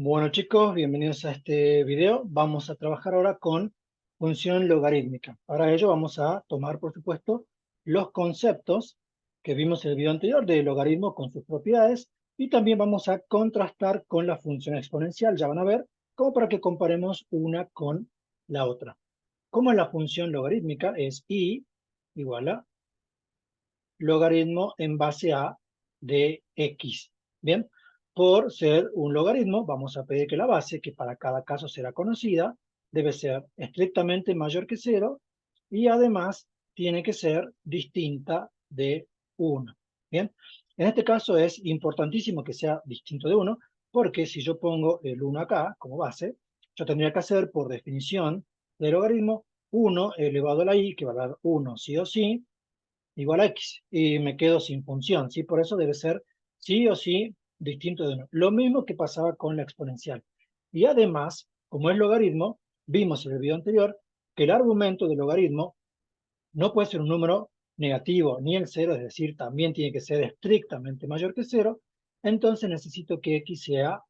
Bueno chicos, bienvenidos a este video. Vamos a trabajar ahora con función logarítmica. Para ello vamos a tomar, por supuesto, los conceptos que vimos en el video anterior de logaritmo con sus propiedades y también vamos a contrastar con la función exponencial. Ya van a ver, como para que comparemos una con la otra. ¿Cómo es la función logarítmica? Es i igual a logaritmo en base a de x. Bien, por ser un logaritmo, vamos a pedir que la base, que para cada caso será conocida, debe ser estrictamente mayor que 0 y además tiene que ser distinta de 1. Bien, en este caso es importantísimo que sea distinto de 1, porque si yo pongo el 1 acá como base, yo tendría que hacer por definición de logaritmo 1 elevado a la i, que va a dar 1 sí o sí, igual a x, y me quedo sin función, ¿sí? Por eso debe ser sí o sí distinto de 1. Lo mismo que pasaba con la exponencial. Y además, como es logaritmo, vimos en el video anterior que el argumento del logaritmo no puede ser un número negativo ni el 0, es decir, también tiene que ser estrictamente mayor que 0, entonces necesito que x sea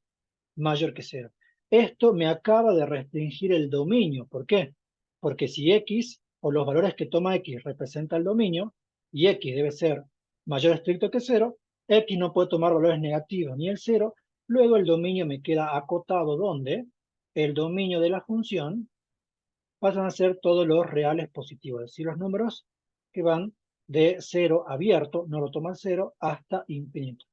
mayor que 0. Esto me acaba de restringir el dominio. ¿Por qué? Porque si x o los valores que toma x representa el dominio y x debe ser mayor o estricto que 0, x no puede tomar valores negativos ni el 0, luego el dominio me queda acotado donde el dominio de la función pasan a ser todos los reales positivos, es decir, los números que van de 0 abierto, no lo toma el 0, hasta infinito.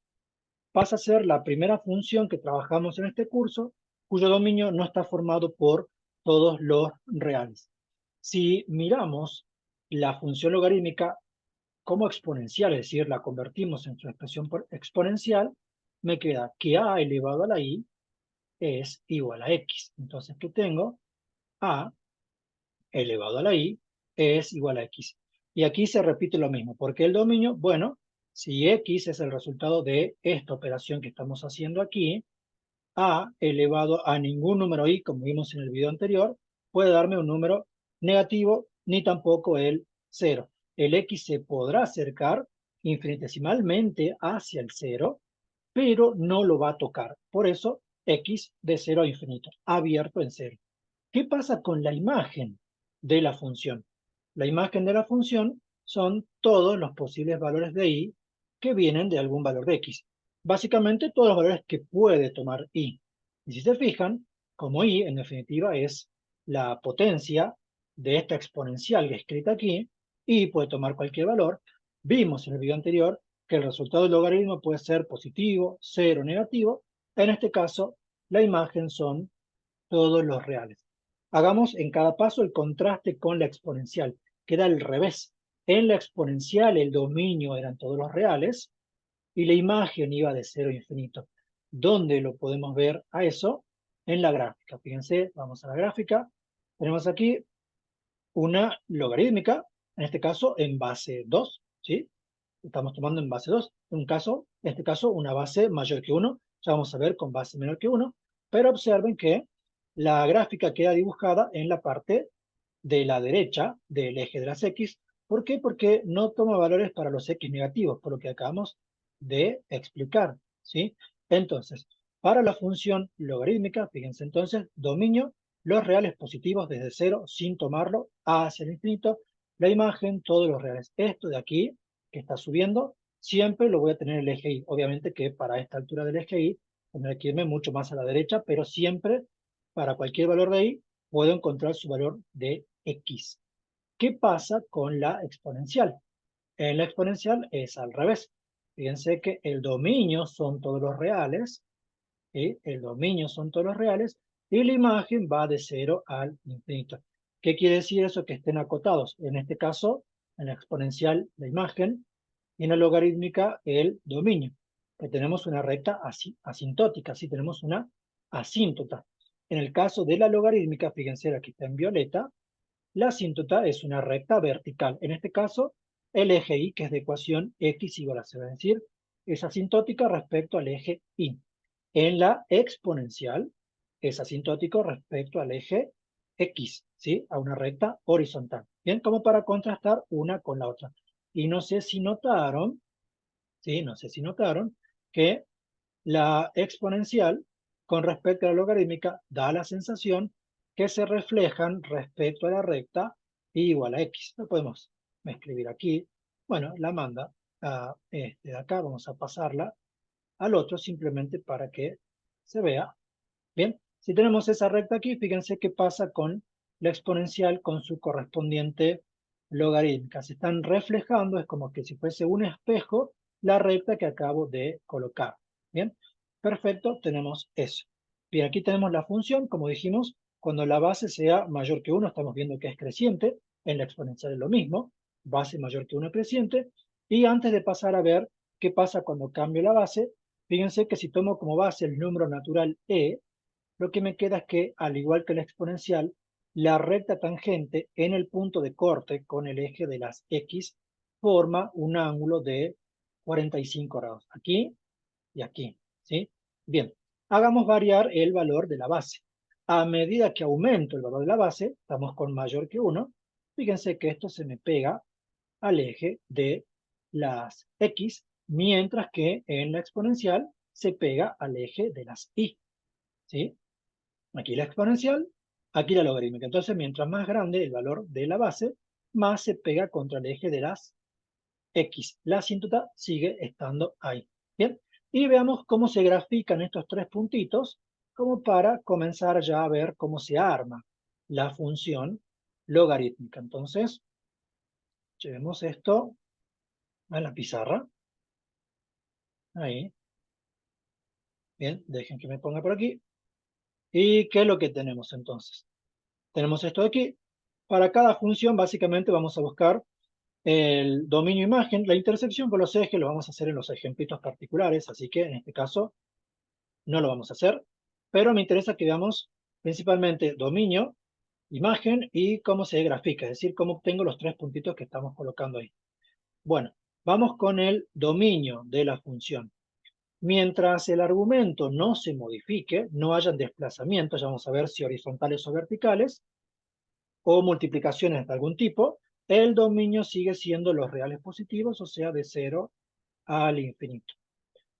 Pasa a ser la primera función que trabajamos en este curso, cuyo dominio no está formado por todos los reales. Si miramos la función logarítmica como exponencial, es decir, la convertimos en su expresión exponencial, me queda que a elevado a la i es igual a x. Entonces, ¿qué tengo? A elevado a la i es igual a x. Y aquí se repite lo mismo, porque el dominio, bueno, si x es el resultado de esta operación que estamos haciendo aquí, a elevado a ningún número i, como vimos en el video anterior, puede darme un número negativo, ni tampoco el 0. El x se podrá acercar infinitesimalmente hacia el 0, pero no lo va a tocar. Por eso, x de 0 a infinito, abierto en 0. ¿Qué pasa con la imagen de la función? La imagen de la función son todos los posibles valores de i que vienen de algún valor de x. Básicamente todos los valores que puede tomar i. Y si se fijan, como i en definitiva es la potencia de esta exponencial que escrita aquí, i puede tomar cualquier valor. Vimos en el video anterior que el resultado del logaritmo puede ser positivo, cero, negativo. En este caso, la imagen son todos los reales. Hagamos en cada paso el contraste con la exponencial. Queda al revés. En la exponencial el dominio eran todos los reales y la imagen iba de 0 a infinito. ¿Dónde lo podemos ver a eso? En la gráfica. Fíjense, vamos a la gráfica. Tenemos aquí una logarítmica, en este caso en base 2, ¿sí? Estamos tomando en base 2. En este caso, una base mayor que 1. Ya vamos a ver con base menor que 1. Pero observen que la gráfica queda dibujada en la parte de la derecha del eje de las X. ¿Por qué? Porque no toma valores para los X negativos, por lo que acabamos de explicar, ¿sí? Entonces, para la función logarítmica, fíjense entonces, dominio, los reales positivos desde 0 sin tomarlo hacia el infinito, la imagen, todos los reales. Esto de aquí, que está subiendo, siempre lo voy a tener el eje Y. Obviamente que para esta altura del eje Y, tendré que irme mucho más a la derecha, pero siempre, para cualquier valor de Y, puedo encontrar su valor de x. ¿Qué pasa con la exponencial? En la exponencial es al revés. Fíjense que el dominio son todos los reales, ¿sí? El dominio son todos los reales, y la imagen va de 0 al infinito. ¿Qué quiere decir eso? Que estén acotados. En este caso, en la exponencial, la imagen, y en la logarítmica, el dominio. Que tenemos una recta asintótica, ¿sí? Tenemos una asíntota. En el caso de la logarítmica, fíjense, aquí está en violeta, la asíntota es una recta vertical. En este caso, el eje Y, que es de ecuación x igual a 0, es decir, es asintótica respecto al eje Y. En la exponencial, es asintótico respecto al eje X, ¿sí? A una recta horizontal. Bien, como para contrastar una con la otra. Y no sé si notaron, ¿sí? No sé si notaron que la exponencial con respecto a la logarítmica da la sensación que se reflejan respecto a la recta y igual a x. Lo podemos escribir aquí. Bueno, la manda a este de acá, vamos a pasarla al otro simplemente para que se vea. Bien, si tenemos esa recta aquí, fíjense qué pasa con la exponencial con su correspondiente logarítmica. Se están reflejando, es como que si fuese un espejo, la recta que acabo de colocar. Bien, perfecto, tenemos eso. Bien, aquí tenemos la función, como dijimos, cuando la base sea mayor que 1, estamos viendo que es creciente, en la exponencial es lo mismo, base mayor que 1 creciente, y antes de pasar a ver qué pasa cuando cambio la base, fíjense que si tomo como base el número natural e, lo que me queda es que, al igual que la exponencial, la recta tangente en el punto de corte con el eje de las x forma un ángulo de 45 grados, aquí y aquí, ¿sí? Bien, hagamos variar el valor de la base. A medida que aumento el valor de la base, estamos con mayor que 1, fíjense que esto se me pega al eje de las x, mientras que en la exponencial se pega al eje de las y, ¿sí? Aquí la exponencial, aquí la logarítmica. Entonces, mientras más grande el valor de la base, más se pega contra el eje de las x. La asíntota sigue estando ahí. Bien, y veamos cómo se grafican estos tres puntitos, como para comenzar ya a ver cómo se arma la función logarítmica. Entonces, llevemos esto a la pizarra. Ahí. Bien, dejen que me ponga por aquí. ¿Y qué es lo que tenemos entonces? Tenemos esto de aquí. Para cada función, básicamente, vamos a buscar el dominio imagen. La intersección con los ejes lo vamos a hacer en los ejemplitos particulares, así que en este caso no lo vamos a hacer. Pero me interesa que veamos principalmente dominio, imagen y cómo se grafica, es decir, cómo obtengo los tres puntitos que estamos colocando ahí. Bueno, vamos con el dominio de la función. Mientras el argumento no se modifique, no hayan desplazamientos, ya vamos a ver si horizontales o verticales, o multiplicaciones de algún tipo, el dominio sigue siendo los reales positivos, o sea, de 0 al infinito.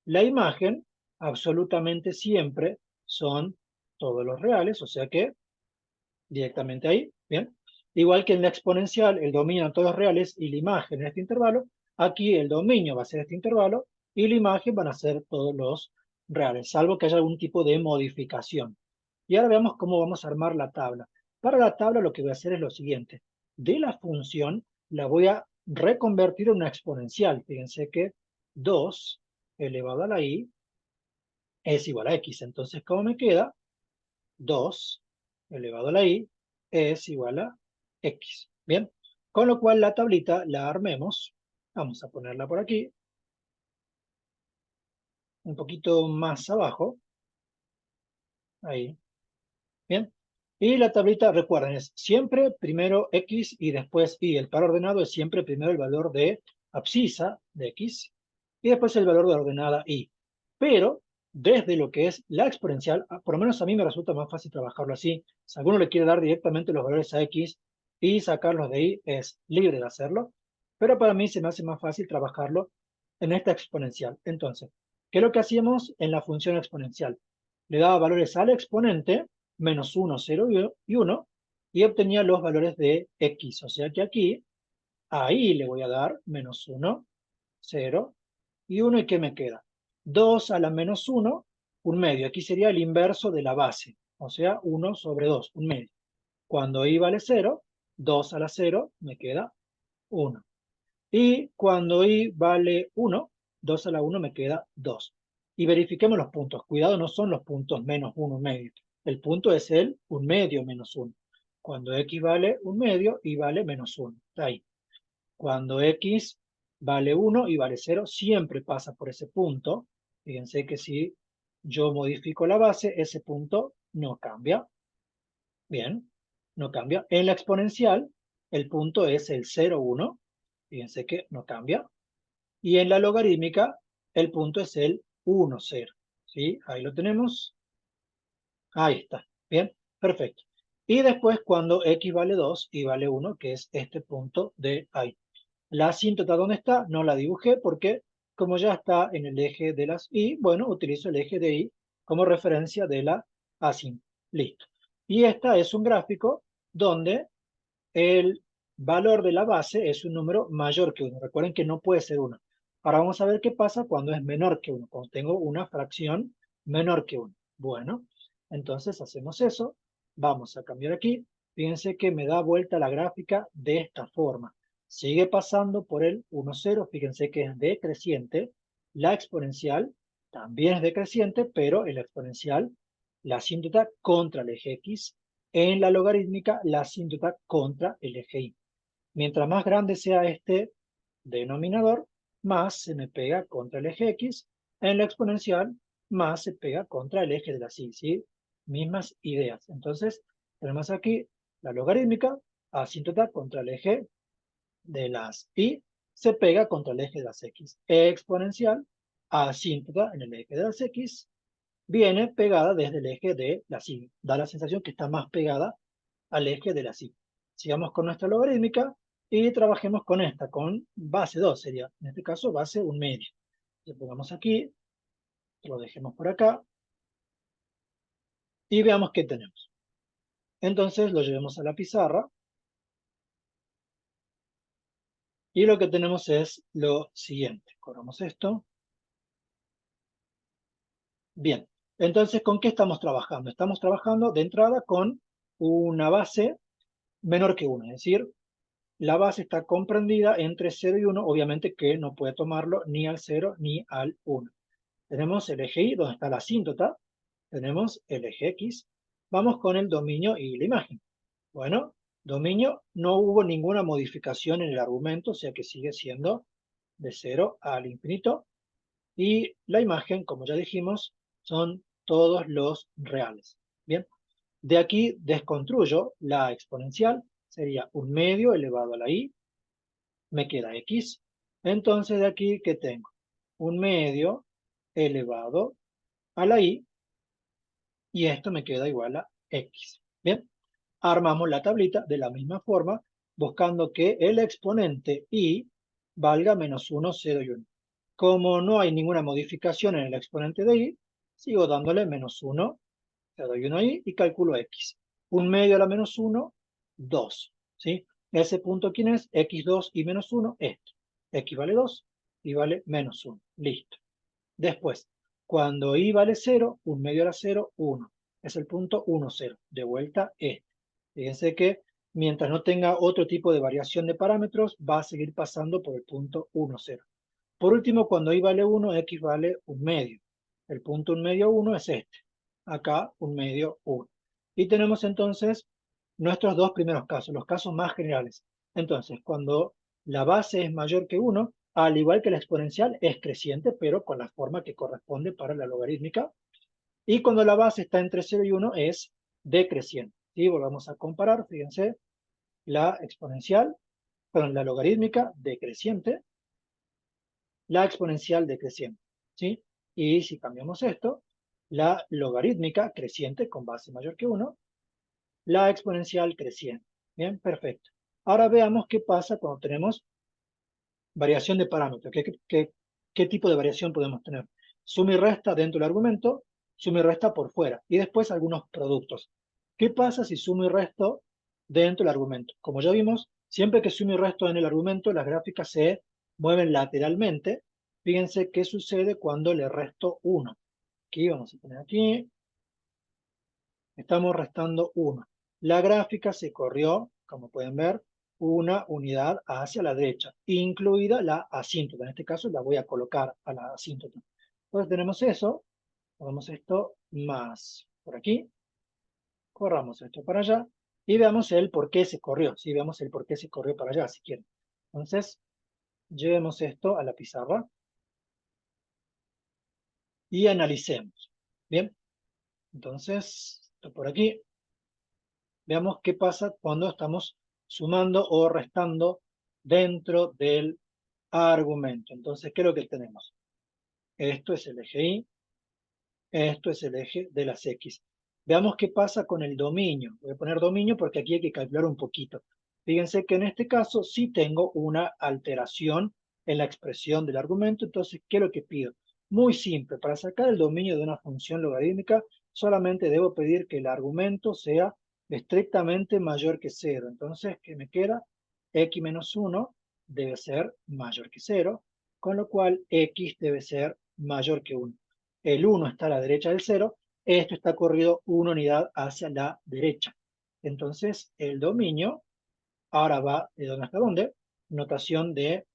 La imagen, absolutamente siempre, son todos los reales, o sea que directamente ahí, ¿bien? Igual que en la exponencial, el dominio en todos los reales y la imagen en este intervalo, aquí el dominio va a ser este intervalo y la imagen van a ser todos los reales, salvo que haya algún tipo de modificación. Y ahora veamos cómo vamos a armar la tabla. Para la tabla lo que voy a hacer es lo siguiente. De la función la voy a reconvertir en una exponencial. Fíjense que 2 elevado a la i es igual a x. Entonces, ¿cómo me queda? 2 elevado a la i es igual a x. Bien, con lo cual la tablita la armemos. Vamos a ponerla por aquí, un poquito más abajo. Ahí. Bien. Y la tablita, recuerden, es siempre primero x y después y. El par ordenado es siempre primero el valor de abscisa de x y después el valor de ordenada y. Pero desde lo que es la exponencial, por lo menos a mí me resulta más fácil trabajarlo así. Si alguno le quiere dar directamente los valores a x y sacarlos de y, es libre de hacerlo. Pero para mí se me hace más fácil trabajarlo en esta exponencial. Entonces, ¿qué es lo que hacíamos en la función exponencial? Le daba valores al exponente, menos 1, 0 y 1, y obtenía los valores de x. O sea que aquí, ahí le voy a dar menos 1, 0 y 1. ¿Y qué me queda? 2 a la menos 1, un medio. Aquí sería el inverso de la base. O sea, 1 sobre 2, un medio. Cuando i vale 0, 2 a la 0 me queda 1. Y cuando i vale 1, 2 a la 1 me queda 2. Y verifiquemos los puntos. Cuidado, no son los puntos menos 1, un medio. El punto es el 1 medio menos 1. Cuando x vale 1 medio, y vale menos 1. Está ahí. Cuando x vale 1 y vale 0, siempre pasa por ese punto. Fíjense que si yo modifico la base, ese punto no cambia. Bien, no cambia. En la exponencial, el punto es el 0, 1. Fíjense que no cambia. Y en la logarítmica, el punto es el 1, 0. ¿Sí? Ahí lo tenemos. Ahí está. Bien, perfecto. Y después cuando x vale 2 y vale 1, que es este punto de ahí. La asíntota, ¿dónde está? No la dibujé porque como ya está en el eje de las y, bueno, utilizo el eje de y como referencia de la asíntota. Listo. Y esta es un gráfico donde el valor de la base es un número mayor que 1. Recuerden que no puede ser 1. Ahora vamos a ver qué pasa cuando es menor que 1, cuando tengo una fracción menor que 1. Bueno, entonces hacemos eso. Vamos a cambiar aquí. Fíjense que me da vuelta la gráfica de esta forma. Sigue pasando por el 1, 0. Fíjense que es decreciente. La exponencial también es decreciente, pero el exponencial, la asíntota contra el eje X, en la logarítmica la asíntota contra el eje Y. Mientras más grande sea este denominador, más se me pega contra el eje X. En la exponencial, más se pega contra el eje de la Y, ¿sí? Mismas ideas. Entonces, tenemos aquí la logarítmica, asíntota contra el eje de las Y, se pega contra el eje de las X. Exponencial, asíntota en el eje de las X, viene pegada desde el eje de la Y. Da la sensación que está más pegada al eje de la Y. Sigamos con nuestra logarítmica y trabajemos con esta, con base 2 sería, en este caso, base 1/2. Lo pongamos aquí, lo dejemos por acá y veamos qué tenemos. Entonces lo llevemos a la pizarra y lo que tenemos es lo siguiente. Corramos esto. Bien, entonces, ¿con qué estamos trabajando? Estamos trabajando de entrada con una base menor que 1, es decir, la base está comprendida entre 0 y 1, obviamente que no puede tomarlo ni al 0 ni al 1. Tenemos el eje Y, donde está la asíntota, tenemos el eje X, vamos con el dominio y la imagen. Bueno, dominio, no hubo ninguna modificación en el argumento, o sea que sigue siendo de 0 al infinito, y la imagen, como ya dijimos, son todos los reales. Bien, de aquí desconstruyo la exponencial, sería 1/2 elevado a la Y, me queda X. Entonces de aquí, ¿qué tengo? 1/2 elevado a la Y, y esto me queda igual a X. Bien, armamos la tablita de la misma forma, buscando que el exponente Y valga -1, 0 y 1. Como no hay ninguna modificación en el exponente de Y, sigo dándole -1, 0 y 1 ahí, y calculo X. 1/2 a la -1, 2. ¿Sí? Ese punto, ¿quién es? X2 y -1, esto. X vale 2 y vale -1. Listo. Después, cuando Y vale 0, 1/2 a la 0, 1. Es el punto 1, 0. De vuelta este. Fíjense que mientras no tenga otro tipo de variación de parámetros, va a seguir pasando por el punto 1, 0. Por último, cuando Y vale 1, X vale 1/2. El punto 1/2, 1 es este. Acá 1/2, 1. Y tenemos entonces nuestros dos primeros casos, los casos más generales. Entonces, cuando la base es mayor que 1, al igual que la exponencial, es creciente, pero con la forma que corresponde para la logarítmica. Y cuando la base está entre 0 y 1, es decreciente. ¿Sí? Volvamos a comparar, fíjense, la exponencial con la logarítmica decreciente, la exponencial decreciente. ¿Sí? Y si cambiamos esto, la logarítmica creciente con base mayor que 1, la exponencial creciente. Bien, perfecto. Ahora veamos qué pasa cuando tenemos variación de parámetros. ¿Qué tipo de variación podemos tener? Suma y resta dentro del argumento, suma y resta por fuera. Y después algunos productos. ¿Qué pasa si sumo y resto dentro del argumento? Como ya vimos, siempre que sumo y resto en el argumento, las gráficas se mueven lateralmente. Fíjense qué sucede cuando le resto 1. Aquí vamos a poner aquí. Estamos restando 1. La gráfica se corrió, como pueden ver, una unidad hacia la derecha, incluida la asíntota. En este caso la voy a colocar a la asíntota. Entonces tenemos eso, ponemos esto más por aquí, corramos esto para allá y veamos el por qué se corrió. Sí, veamos el por qué se corrió para allá, si quieren. Entonces, llevemos esto a la pizarra y analicemos. Bien, entonces, esto por aquí. Veamos qué pasa cuando estamos sumando o restando dentro del argumento. Entonces, ¿qué es lo que tenemos? Esto es el eje Y, esto es el eje de las X. Veamos qué pasa con el dominio. Voy a poner dominio porque aquí hay que calcular un poquito. Fíjense que en este caso sí tengo una alteración en la expresión del argumento. Entonces, ¿qué es lo que pido? Muy simple, para sacar el dominio de una función logarítmica, solamente debo pedir que el argumento sea estrictamente mayor que 0. Entonces, ¿qué me queda? X menos 1 debe ser mayor que 0, con lo cual X debe ser mayor que 1. El 1 está a la derecha del 0, esto está corrido una unidad hacia la derecha. Entonces, el dominio ahora va de dónde hasta dónde, notación de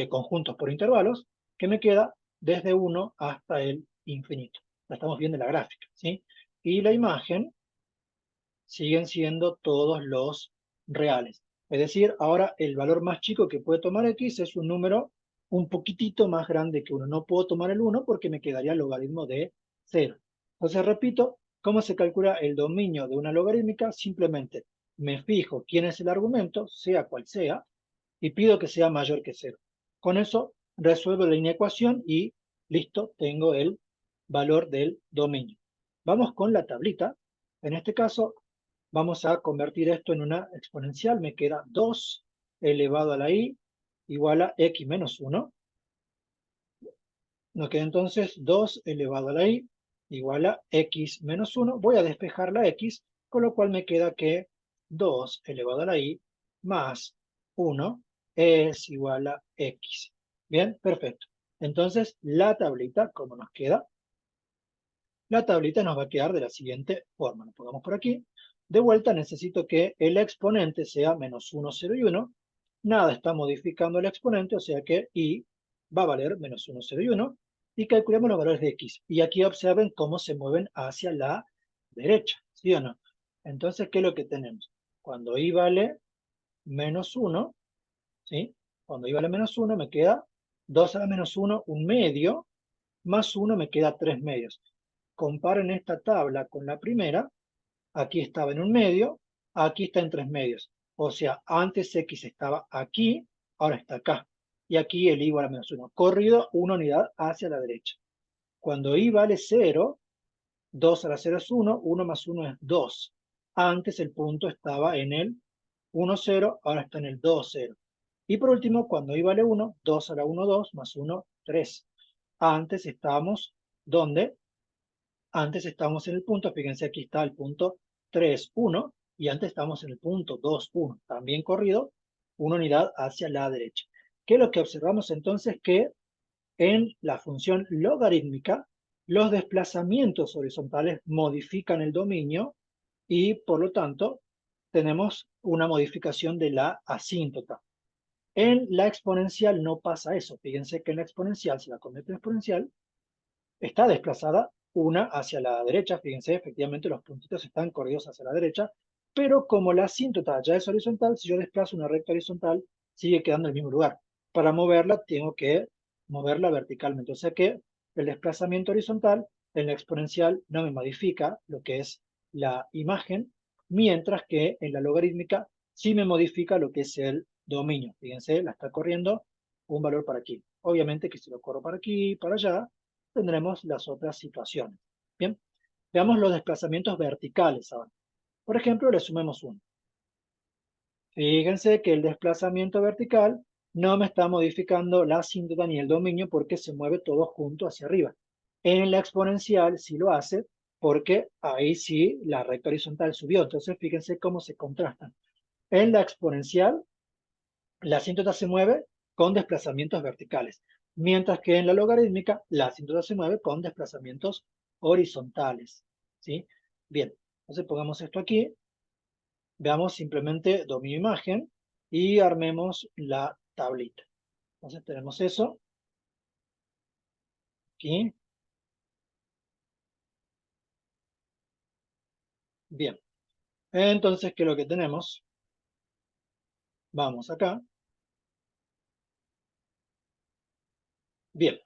conjuntos por intervalos, que me queda desde 1 hasta el infinito. La estamos viendo en la gráfica, ¿sí? Y la imagen siguen siendo todos los reales. Es decir, ahora el valor más chico que puede tomar X es un número un poquitito más grande que 1. No puedo tomar el 1 porque me quedaría el logaritmo de 0. Entonces, repito, ¿cómo se calcula el dominio de una logarítmica? Simplemente me fijo quién es el argumento, sea cual sea, y pido que sea mayor que 0. Con eso resuelvo la inecuación y listo, tengo el valor del dominio. Vamos con la tablita. En este caso, vamos a convertir esto en una exponencial. Me queda 2 elevado a la i igual a x menos 1. Nos queda entonces 2 elevado a la i igual a x menos 1. Voy a despejar la x, con lo cual me queda que 2 elevado a la i más 1 es igual a x. Bien, perfecto. Entonces, la tablita, ¿cómo nos queda? La tablita nos va a quedar de la siguiente forma. Lo pongamos por aquí. De vuelta necesito que el exponente sea menos 1, 0 y 1. Nada está modificando el exponente, o sea que y va a valer menos 1, 0 y 1. Y calculemos los valores de x. Y aquí observen cómo se mueven hacia la derecha, ¿sí o no? Entonces, ¿qué es lo que tenemos? Cuando y vale menos 1, ¿sí? Cuando y vale menos 1 me queda 2 a la menos 1, un medio, más 1 me queda 3 medios. Comparen esta tabla con la primera, aquí estaba en un medio, aquí está en 3 medios. O sea, antes X estaba aquí, ahora está acá. Y aquí el Y igual a menos 1. Corrido una unidad hacia la derecha. Cuando Y vale 0, 2 a la 0 es 1, 1 más 1 es 2. Antes el punto estaba en el 1, 0, ahora está en el 2, 0. Y por último, cuando Y vale 1, 2 a la 1, 2, más 1, 3. Antes estábamos, ¿dónde? Antes estábamos en el punto, fíjense aquí está el punto 3, 1, y antes estábamos en el punto 2, 1, también corrido una unidad hacia la derecha. ¿Qué es lo que observamos entonces? Que en la función logarítmica, los desplazamientos horizontales modifican el dominio y por lo tanto tenemos una modificación de la asíntota. En la exponencial no pasa eso. Fíjense que en la exponencial, si la convierto en exponencial, está desplazada una hacia la derecha. Fíjense, efectivamente los puntitos están corridos hacia la derecha, pero como la asíntota ya es horizontal, si yo desplazo una recta horizontal, sigue quedando en el mismo lugar. Para moverla, tengo que moverla verticalmente. O sea que el desplazamiento horizontal en la exponencial no me modifica lo que es la imagen, mientras que en la logarítmica sí me modifica lo que es el dominio. Fíjense, la está corriendo un valor para aquí. Obviamente que si lo corro para aquí, para allá, tendremos las otras situaciones. Bien, veamos los desplazamientos verticales ahora. Por ejemplo, le sumemos uno. Fíjense que el desplazamiento vertical no me está modificando la asíntota ni el dominio porque se mueve todo junto hacia arriba. En la exponencial sí lo hace porque ahí sí la recta horizontal subió. Entonces fíjense cómo se contrastan. En la exponencial la asíntota se mueve con desplazamientos verticales, mientras que en la logarítmica la asíntota se mueve con desplazamientos horizontales. ¿Sí? Bien, entonces pongamos esto aquí, veamos simplemente dominio imagen y armemos la tablita. Entonces tenemos eso aquí. Bien, entonces, ¿qué es lo que tenemos? Vamos acá. Bien,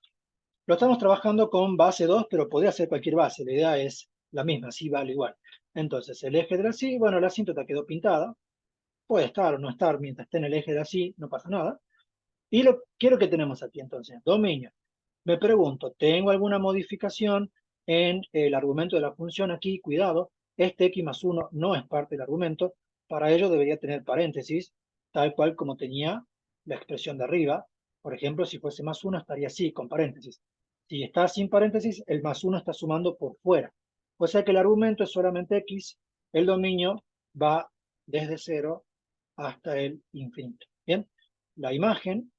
lo estamos trabajando con base 2, pero podría ser cualquier base. La idea es la misma, sí vale igual. Entonces, el eje de la sí, bueno, la asíntota quedó pintada. Puede estar o no estar mientras esté en el eje de así, no pasa nada. Y lo quiero que tenemos aquí entonces, dominio. Me pregunto, ¿tengo alguna modificación en el argumento de la función aquí? Cuidado, este x más 1 no es parte del argumento. Para ello debería tener paréntesis, tal cual como tenía la expresión de arriba. Por ejemplo, si fuese más 1 estaría así, con paréntesis. Si está sin paréntesis, el más 1 está sumando por fuera. O sea que el argumento es solamente x, el dominio va desde 0 hasta el infinito. Bien, la imagen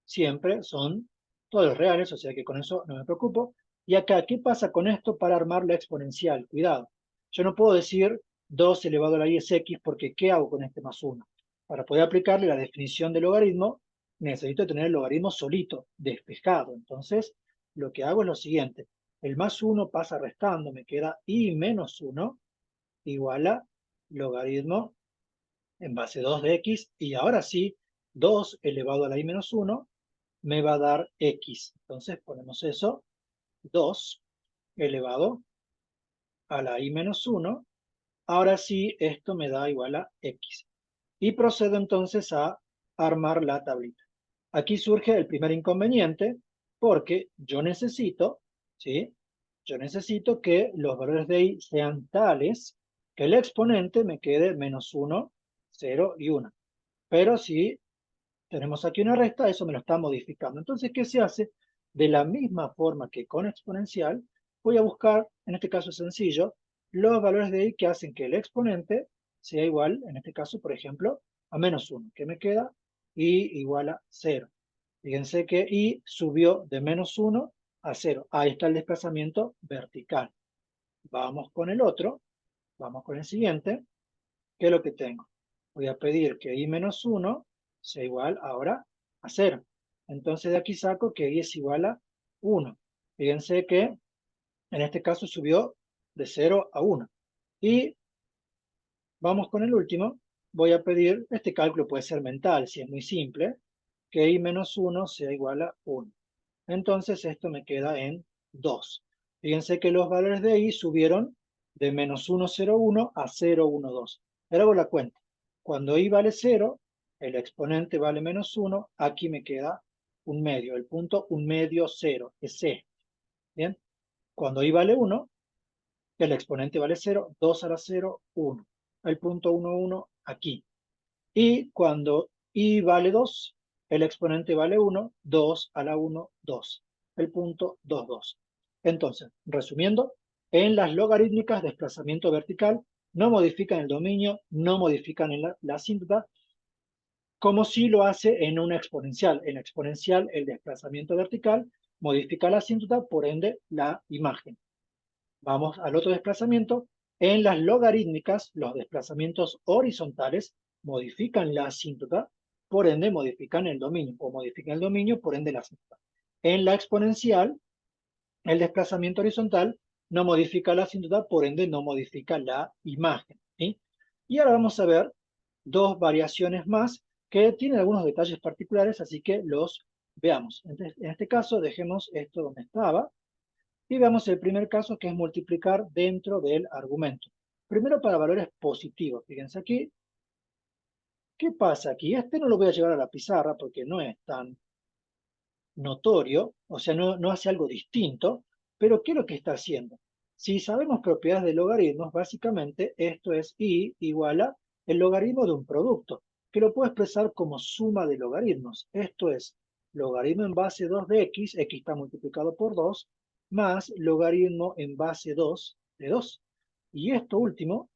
siempre son todos reales, o sea que con eso no me preocupo. Y acá, ¿qué pasa con esto para armar la exponencial? Cuidado, yo no puedo decir 2 elevado a la y es x, porque ¿qué hago con este más 1? Para poder aplicarle la definición de logaritmo, necesito tener el logaritmo solito, despejado. Entonces, lo que hago es lo siguiente. El más 1 pasa restando, me queda y menos 1 igual a logaritmo en base 2 de x. Y ahora sí, 2 elevado a la y menos 1 me va a dar x. Entonces ponemos eso, 2 elevado a la y menos 1. Ahora sí, esto me da igual a x. Y procedo entonces a armar la tablita. Aquí surge el primer inconveniente, porque yo necesito, ¿sí? Yo necesito que los valores de y sean tales que el exponente me quede menos 1, 0 y 1. Pero si tenemos aquí una resta, eso me lo está modificando. Entonces, ¿qué se hace? De la misma forma que con exponencial, voy a buscar, en este caso es sencillo, los valores de y que hacen que el exponente sea igual, en este caso, por ejemplo, a menos 1. ¿Qué me queda? Y igual a 0. Fíjense que y subió de menos 1 a 0. Ahí está el desplazamiento vertical. Vamos con el otro, vamos con el siguiente. ¿Qué es lo que tengo? Voy a pedir que i menos 1 sea igual ahora a 0. Entonces de aquí saco que i es igual a 1. Fíjense que en este caso subió de 0 a 1. Y vamos con el último. Voy a pedir, este cálculo puede ser mental, si es muy simple, que i menos 1 sea igual a 1. Entonces esto me queda en 2. Fíjense que los valores de i subieron de menos 1,01 a 0,12. Ahora hago la cuenta. Cuando i vale 0, el exponente vale menos 1, aquí me queda un medio. El punto un medio 0 es C. Bien. Cuando i vale 1, el exponente vale 0, 2 a la 0, 1. El punto 1, 1 aquí. Y cuando i vale 2, el exponente vale 1, 2 a la 1, 2. El punto 2, 2. Entonces, resumiendo, en las logarítmicas, desplazamiento vertical no modifican el dominio, no modifican la asíntota, como si lo hace en una exponencial. En la exponencial, el desplazamiento vertical modifica la asíntota, por ende, la imagen. Vamos al otro desplazamiento. En las logarítmicas, los desplazamientos horizontales modifican la asíntota, por ende modifican el dominio, o modifican el dominio, por ende la asíntota. En la exponencial, el desplazamiento horizontal no modifica la asíntota, por ende no modifica la imagen. ¿Sí? Y ahora vamos a ver dos variaciones más que tienen algunos detalles particulares, así que los veamos. Entonces, en este caso, dejemos esto donde estaba. Y veamos el primer caso, que es multiplicar dentro del argumento. Primero para valores positivos. Fíjense aquí. ¿Qué pasa aquí? Este no lo voy a llevar a la pizarra porque no es tan notorio, o sea, no hace algo distinto, pero ¿qué es lo que está haciendo? Si sabemos propiedades de logaritmos, básicamente esto es i igual a el logaritmo de un producto, que lo puedo expresar como suma de logaritmos. Esto es logaritmo en base 2 de x está multiplicado por 2, más logaritmo en base 2 de 2. Y esto último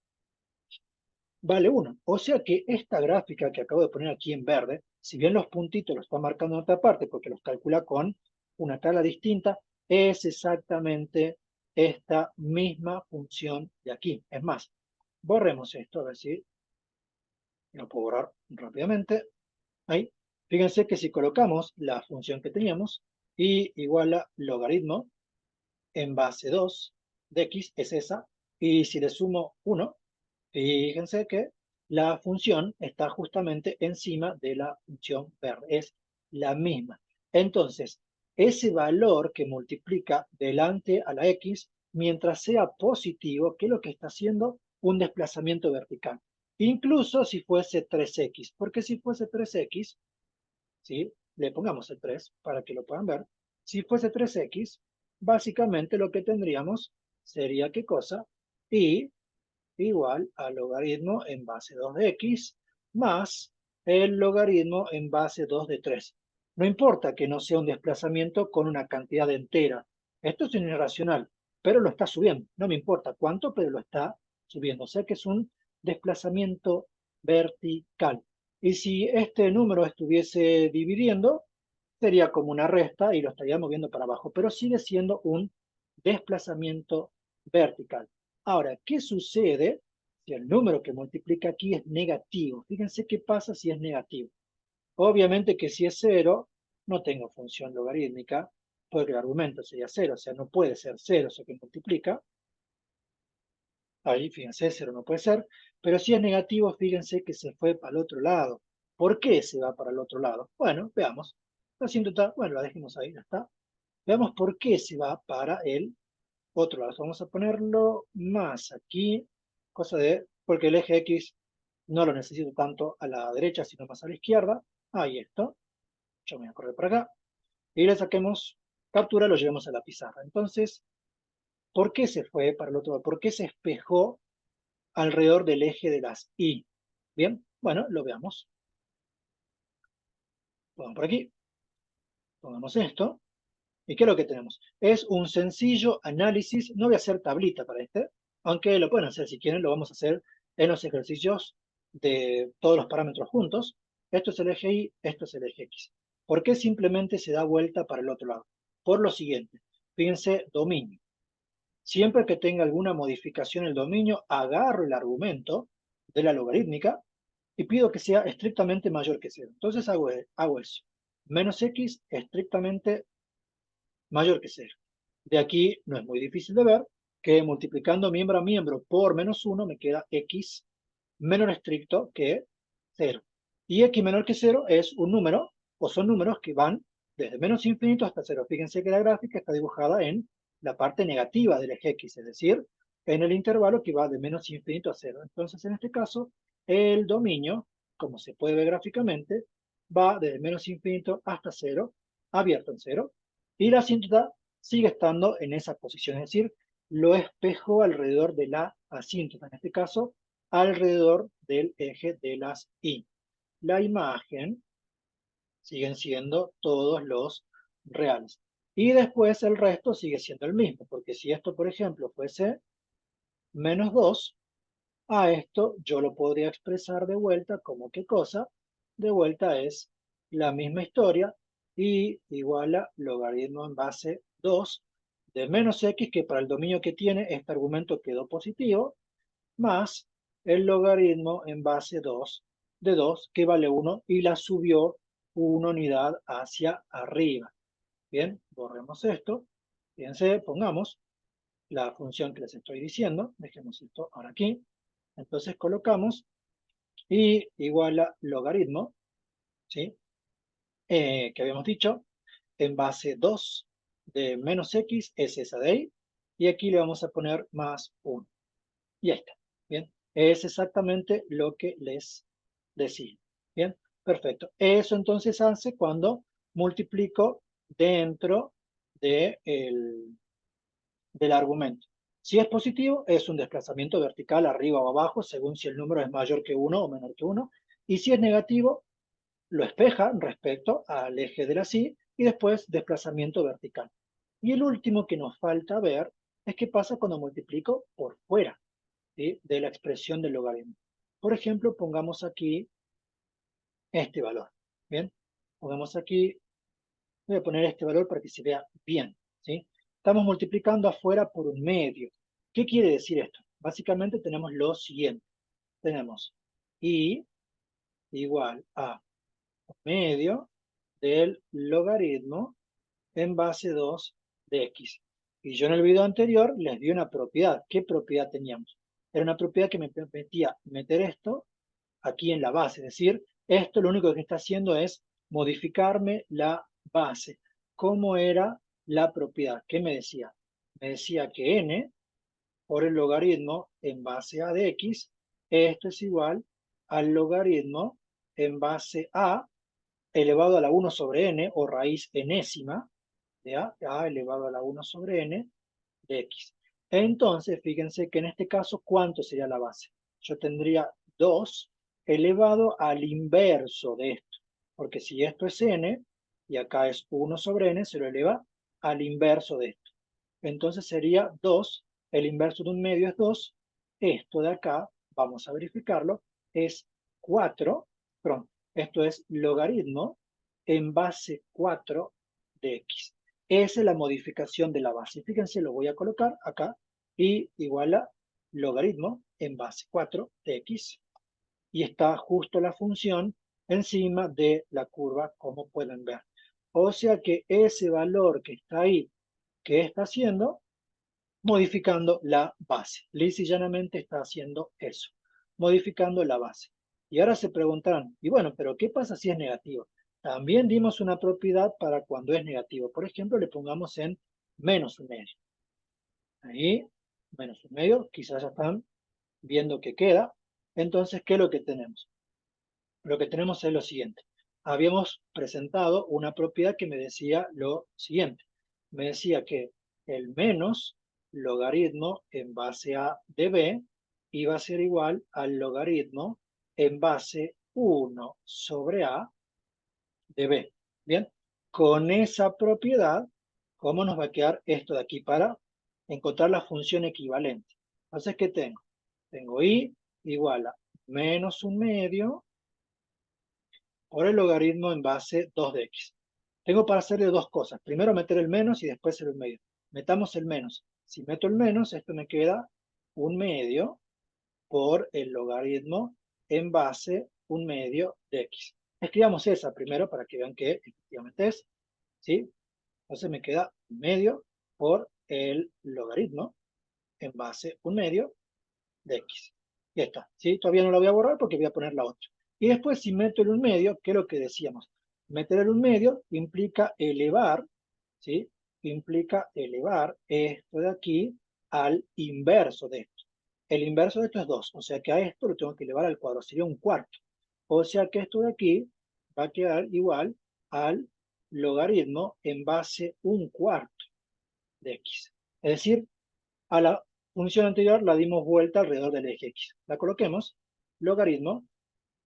vale 1. O sea que esta gráfica que acabo de poner aquí en verde, si bien los puntitos lo está marcando en otra parte porque los calcula con una tabla distinta, es exactamente esta misma función de aquí. Es más, borremos esto, a ver si lo puedo borrar rápidamente. Ahí. Fíjense que si colocamos la función que teníamos, y igual a logaritmo en base 2 de x, es esa, y si le sumo 1, fíjense que la función está justamente encima de la función verde, es la misma. Entonces, ese valor que multiplica delante a la x, mientras sea positivo, ¿qué es lo que está haciendo? Un desplazamiento vertical. Incluso si fuese 3x, porque si fuese 3x, ¿sí? Le pongamos el 3 para que lo puedan ver. Si fuese 3x, básicamente lo que tendríamos sería, ¿qué cosa? Y igual al logaritmo en base 2 de x más el logaritmo en base 2 de 3. No importa que no sea un desplazamiento con una cantidad entera. Esto es irracional, pero lo está subiendo. No me importa cuánto, pero lo está subiendo. O sea que es un desplazamiento vertical. Y si este número estuviese dividiendo, sería como una resta y lo estaría moviendo para abajo, pero sigue siendo un desplazamiento vertical. Ahora, ¿qué sucede si el número que multiplica aquí es negativo? Fíjense qué pasa si es negativo. Obviamente que si es cero, no tengo función logarítmica, porque el argumento sería cero, o sea, no puede ser cero, eso que multiplica. Ahí, fíjense, cero no puede ser, pero si es negativo, fíjense que se fue para el otro lado. ¿Por qué se va para el otro lado? Bueno, veamos. La asíntota, bueno, la dejemos ahí, ya está. Veamos por qué se va para el otro lado. Vamos a ponerlo más aquí, cosa de, porque el eje X no lo necesito tanto a la derecha, sino más a la izquierda. Ahí está. Yo me voy a correr para acá. Y le saquemos captura, lo llevemos a la pizarra. Entonces, ¿por qué se fue para el otro lado? ¿Por qué se espejó alrededor del eje de las Y? Bien, bueno, lo veamos. Vamos por aquí, pongamos esto. ¿Y qué es lo que tenemos? Es un sencillo análisis, no voy a hacer tablita para este, aunque lo pueden hacer si quieren, lo vamos a hacer en los ejercicios de todos los parámetros juntos. Esto es el eje Y, esto es el eje X. ¿Por qué simplemente se da vuelta para el otro lado? Por lo siguiente, fíjense, dominio. Siempre que tenga alguna modificación en el dominio, agarro el argumento de la logarítmica y pido que sea estrictamente mayor que cero. Entonces hago eso. Menos x estrictamente mayor que cero. De aquí no es muy difícil de ver que multiplicando miembro a miembro por menos 1 me queda x menor estricto que 0. Y x menor que 0 es un número, o son números que van desde menos infinito hasta 0. Fíjense que la gráfica está dibujada en la parte negativa del eje x, es decir, en el intervalo que va de menos infinito a 0. Entonces, en este caso, el dominio, como se puede ver gráficamente, va desde menos infinito hasta 0, abierto en 0, y la asíntota sigue estando en esa posición, es decir, lo espejo alrededor de la asíntota, en este caso, alrededor del eje de las Y. La imagen siguen siendo todos los reales. Y después el resto sigue siendo el mismo, porque si esto, por ejemplo, fuese menos 2, a esto yo lo podría expresar de vuelta como qué cosa. De vuelta es la misma historia y igual a logaritmo en base 2 de menos x, que para el dominio que tiene este argumento quedó positivo, más el logaritmo en base 2 de 2, que vale 1, y la subió una unidad hacia arriba. Bien, borremos esto. Fíjense, pongamos la función que les estoy diciendo. Dejemos esto ahora aquí. Entonces colocamos y igual a logaritmo, ¿sí? Que habíamos dicho, en base 2 de menos x es esa de ahí. Y aquí le vamos a poner más 1. Y ahí está. Bien, es exactamente lo que les decía. Bien, perfecto. Eso entonces hace cuando multiplico dentro de del argumento. Si es positivo, es un desplazamiento vertical arriba o abajo, según si el número es mayor que 1 o menor que 1. Y si es negativo, lo espeja respecto al eje de la Y y después desplazamiento vertical. Y el último que nos falta ver es qué pasa cuando multiplico por fuera, ¿sí?, de la expresión del logaritmo. Por ejemplo, pongamos aquí este valor. Bien, pongamos aquí, voy a poner este valor para que se vea bien, ¿sí? Estamos multiplicando afuera por un medio. ¿Qué quiere decir esto? Básicamente tenemos lo siguiente. Tenemos y igual a medio del logaritmo en base 2 de x. Y yo en el video anterior les di una propiedad. ¿Qué propiedad teníamos? Era una propiedad que me permitía meter esto aquí en la base. Es decir, esto lo único que está haciendo es modificarme la base. ¿Cómo era la propiedad? ¿Qué me decía? Me decía que n por el logaritmo en base a de x, esto es igual al logaritmo en base a elevado a la 1 sobre n, o raíz enésima, de a elevado a la 1 sobre n de x. Entonces, fíjense que en este caso, ¿cuánto sería la base? Yo tendría 2 elevado al inverso de esto, porque si esto es n, y acá es 1 sobre n, se lo eleva al inverso de esto. Entonces sería 2, el inverso de un medio es 2, esto de acá, vamos a verificarlo, es 4, perdón, esto es logaritmo en base 4 de x. Esa es la modificación de la base. Fíjense, lo voy a colocar acá, y igual a logaritmo en base 4 de x. Y está justo la función encima de la curva, como pueden ver. O sea que ese valor que está ahí, ¿qué está haciendo? Modificando la base. Lisa y llanamente está haciendo eso, modificando la base. Y ahora se preguntarán, y bueno, pero ¿qué pasa si es negativo? También dimos una propiedad para cuando es negativo. Por ejemplo, le pongamos en menos un medio. Ahí, menos un medio, quizás ya están viendo que queda. Entonces, ¿qué es lo que tenemos? Lo que tenemos es lo siguiente. Habíamos presentado una propiedad que me decía lo siguiente. Me decía que el menos logaritmo en base a de b iba a ser igual al logaritmo en base 1 sobre a de b. Bien, con esa propiedad, ¿cómo nos va a quedar esto de aquí para encontrar la función equivalente? Entonces, ¿qué tengo? Tengo i igual a menos un medio por el logaritmo en base 2 de x. Tengo para hacerle dos cosas. Primero meter el menos y después el medio. Metamos el menos. Si meto el menos, esto me queda un medio por el logaritmo en base un medio de x. Escribamos esa primero para que vean que efectivamente es, ¿sí? Entonces me queda un medio por el logaritmo en base un medio de x. Ya está, ¿sí? Todavía no la voy a borrar porque voy a poner la otra. Y después si meto el un medio, ¿qué es lo que decíamos? Meter el un medio implica elevar, ¿sí? Implica elevar esto de aquí al inverso de esto. El inverso de esto es 2, o sea que a esto lo tengo que elevar al cuadrado, sería un cuarto. O sea que esto de aquí va a quedar igual al logaritmo en base un cuarto de x. Es decir, a la función anterior la dimos vuelta alrededor del eje x. La coloquemos, logaritmo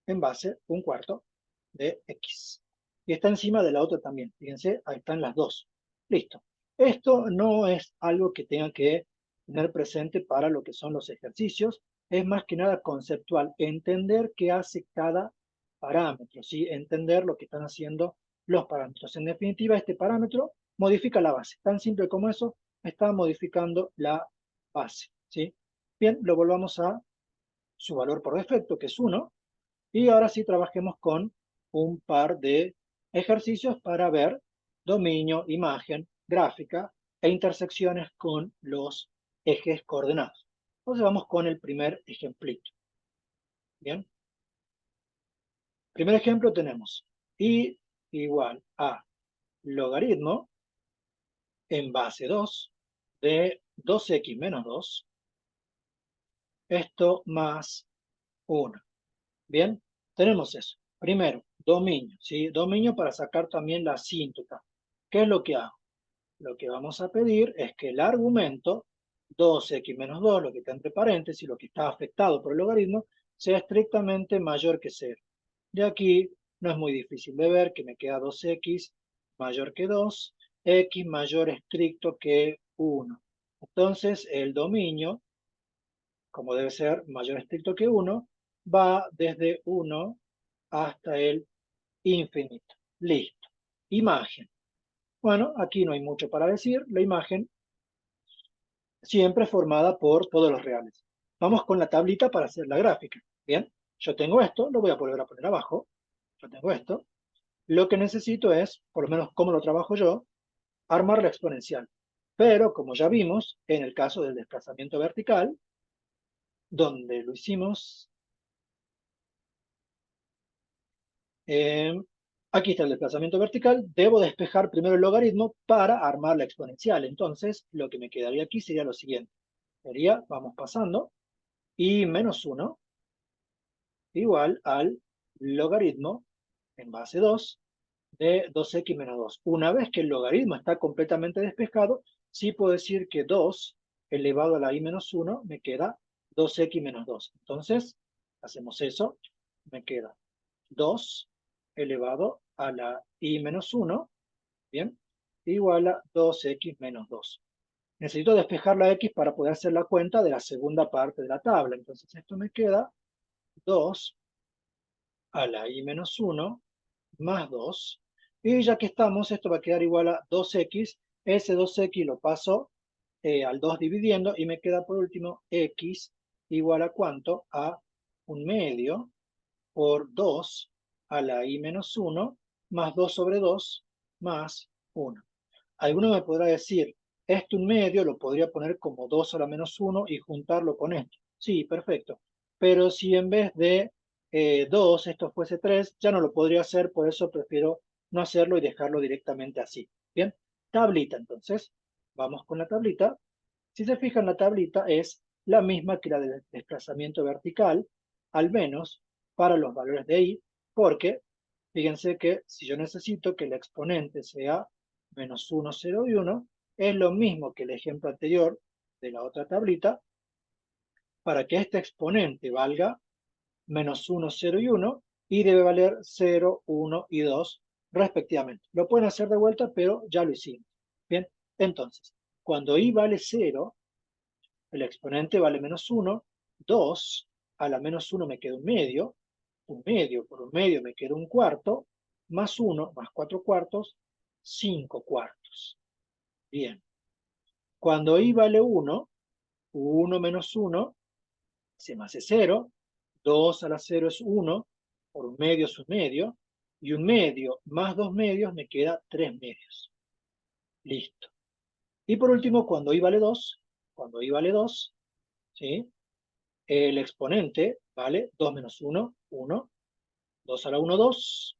en base un cuarto de x. Y está encima de la otra también. Fíjense, ahí están las dos. Listo. Esto no es algo que tengan que tener presente para lo que son los ejercicios. Es más que nada conceptual. Entender qué hace cada parámetro. ¿Sí? Entender lo que están haciendo los parámetros. En definitiva, este parámetro modifica la base. Tan simple como eso, está modificando la base. ¿Sí? Bien, lo volvamos a su valor por defecto, que es 1. Y ahora sí trabajemos con un par de ejercicios para ver dominio, imagen, gráfica e intersecciones con los ejes coordenados. Entonces vamos con el primer ejemplito. Bien. Primer ejemplo tenemos i igual a logaritmo en base 2 de 2x menos 2, esto más 1. Bien, tenemos eso. Primero, dominio, ¿sí? Dominio para sacar también la asíntota. ¿Qué es lo que hago? Lo que vamos a pedir es que el argumento 2x menos 2, lo que está entre paréntesis, lo que está afectado por el logaritmo, sea estrictamente mayor que 0. De aquí no es muy difícil de ver que me queda 2x mayor que 2, x mayor estricto que 1. Entonces, el dominio, como debe ser mayor estricto que 1, va desde 1 hasta el infinito. Listo. Imagen. Bueno, aquí no hay mucho para decir. La imagen siempre formada por todos los reales. Vamos con la tablita para hacer la gráfica. Bien, yo tengo esto, lo voy a volver a poner abajo. Yo tengo esto. Lo que necesito es, por lo menos como lo trabajo yo, armar la exponencial. Pero como ya vimos, en el caso del desplazamiento vertical, donde lo hicimos, eh, aquí está el desplazamiento vertical, debo despejar primero el logaritmo para armar la exponencial. Entonces, lo que me quedaría aquí sería lo siguiente. Sería, vamos pasando, y menos 1 igual al logaritmo en base 2 de 2x menos 2. Una vez que el logaritmo está completamente despejado, sí puedo decir que 2 elevado a la i menos 1 me queda 2x menos 2. Entonces, hacemos eso, me queda 2 elevado a la i menos 1 ¿bien? Igual a 2x menos 2. Necesito despejar la x para poder hacer la cuenta de la segunda parte de la tabla. Entonces esto me queda 2 a la i menos 1 más 2. Y ya que estamos, esto va a quedar igual a 2x. Ese 2x lo paso al 2 dividiendo y me queda por último x igual a ¿cuánto? A 1/2 por 2 a la i menos 1 más 2 sobre 2 más 1. Alguno me podrá decir, esto 1/2 lo podría poner como 2 a la menos 1 y juntarlo con esto. Sí, perfecto. Pero si en vez de 2 esto fuese 3, ya no lo podría hacer, por eso prefiero no hacerlo y dejarlo directamente así. Bien, tablita entonces. Vamos con la tablita. Si se fijan, la tablita es la misma que la del desplazamiento vertical, al menos para los valores de i, porque fíjense que si yo necesito que el exponente sea menos 1, 0 y 1, es lo mismo que el ejemplo anterior de la otra tablita, para que este exponente valga menos 1, 0 y 1, y debe valer 0, 1 y 2 respectivamente. Lo pueden hacer de vuelta, pero ya lo hicimos. Bien, entonces, cuando i vale 0, el exponente vale menos 1, 2 a la menos 1 me queda 1/2 por 1/2 me queda 1/4, más 1 más 4/4, 5/4. Bien, cuando i vale 1, 1 menos 1 se me hace 0, 2 a la 0 es 1, por 1/2 es 1/2, y 1/2 más 2/2 me queda 3/2. Listo. Y por último, cuando i vale 2, ¿sí? El exponente vale 2 menos 1, 1, 2 a la 1, 2,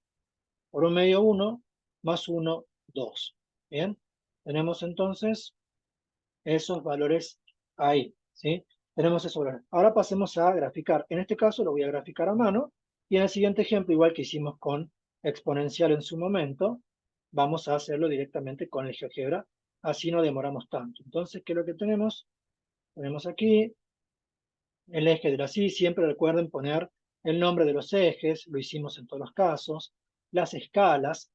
por 1/2, 1, más 1, 2. Bien, tenemos entonces esos valores ahí, ¿sí? Tenemos esos valores. Ahora pasemos a graficar. En este caso lo voy a graficar a mano, y en el siguiente ejemplo, igual que hicimos con exponencial en su momento, vamos a hacerlo directamente con el GeoGebra, así no demoramos tanto. Entonces, ¿qué es lo que tenemos? Tenemos aquí el eje de la Y. Siempre recuerden poner el nombre de los ejes, lo hicimos en todos los casos, las escalas,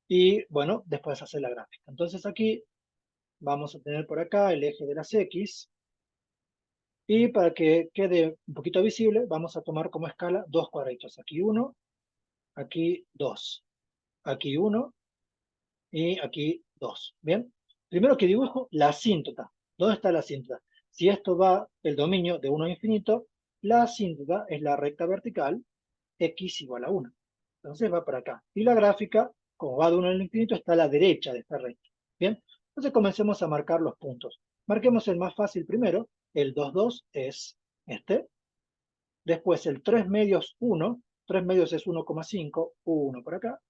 y bueno, después hacer la gráfica. Entonces aquí vamos a tener por acá el eje de las X, y para que quede un poquito visible, vamos a tomar como escala dos cuadraditos. Aquí uno, aquí dos, aquí uno y aquí dos. Bien, primero que dibujo la asíntota. ¿Dónde está la asíntota? Si esto va el dominio de 1 a infinito, la asíntota es la recta vertical x igual a 1. Entonces va para acá. Y la gráfica, como va de 1 al infinito, está a la derecha de esta recta. Bien, entonces comencemos a marcar los puntos. Marquemos el más fácil primero. El 2, 2 es este. Después el 3 medios 1. 3 medios es 1,5. 1 por acá.